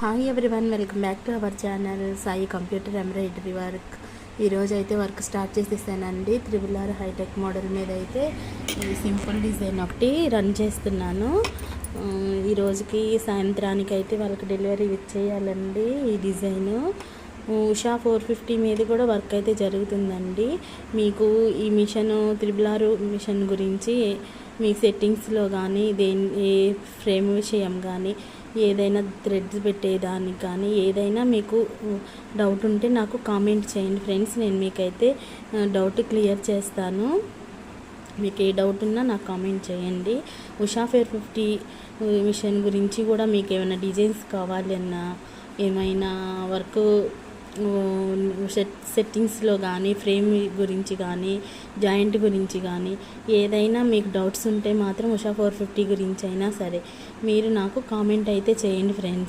Hi everyone, welcome back to our channel Sai computer embroidery work. ఈరోజు అయితే work start చేసేసానండి. 3R hitech model మీద అయితే సింపుల్ డిజైన్ ఒకటి రన్ చేస్తున్నాను. ఈ రోజుకి సాయంత్రానికి అయితే వాళ్ళకి డెలివరీ ఇచ్చేయాలండి. ఈ డిజైను ఉషా 450 మీద కూడా వర్క్ అయితే జరుగుతుందండి. మీకు ఈ మిషన్ 3R మిషన్ గురించి మీ సెట్టింగ్స్లో కానీ ఏ ఫ్రేమ్ విషయం కానీ ఏదైనా థ్రెడ్స్ పెట్టేదానికి కానీ ఏదైనా మీకు డౌట్ ఉంటే నాకు కామెంట్ చేయండి ఫ్రెండ్స్. నేను మీకైతే డౌట్ క్లియర్ చేస్తాను. మీకు ఏ డౌట్ ఉన్నా నాకు కామెంట్ చేయండి. ఉషా 450 మిషన్ గురించి కూడా మీకు ఏమైనా డిజైన్స్ కావాలి అన్నా, ఏమైనా వర్క్ సెట్టింగ్స్లో కానీ ఫ్రేమ్ గురించి కానీ జాయింట్ గురించి కానీ ఏదైనా మీకు డౌట్స్ ఉంటే మాత్రం ఉషా 450 గురించి అయినా సరే మీరు నాకు కామెంట్ అయితే చేయండి ఫ్రెండ్స్.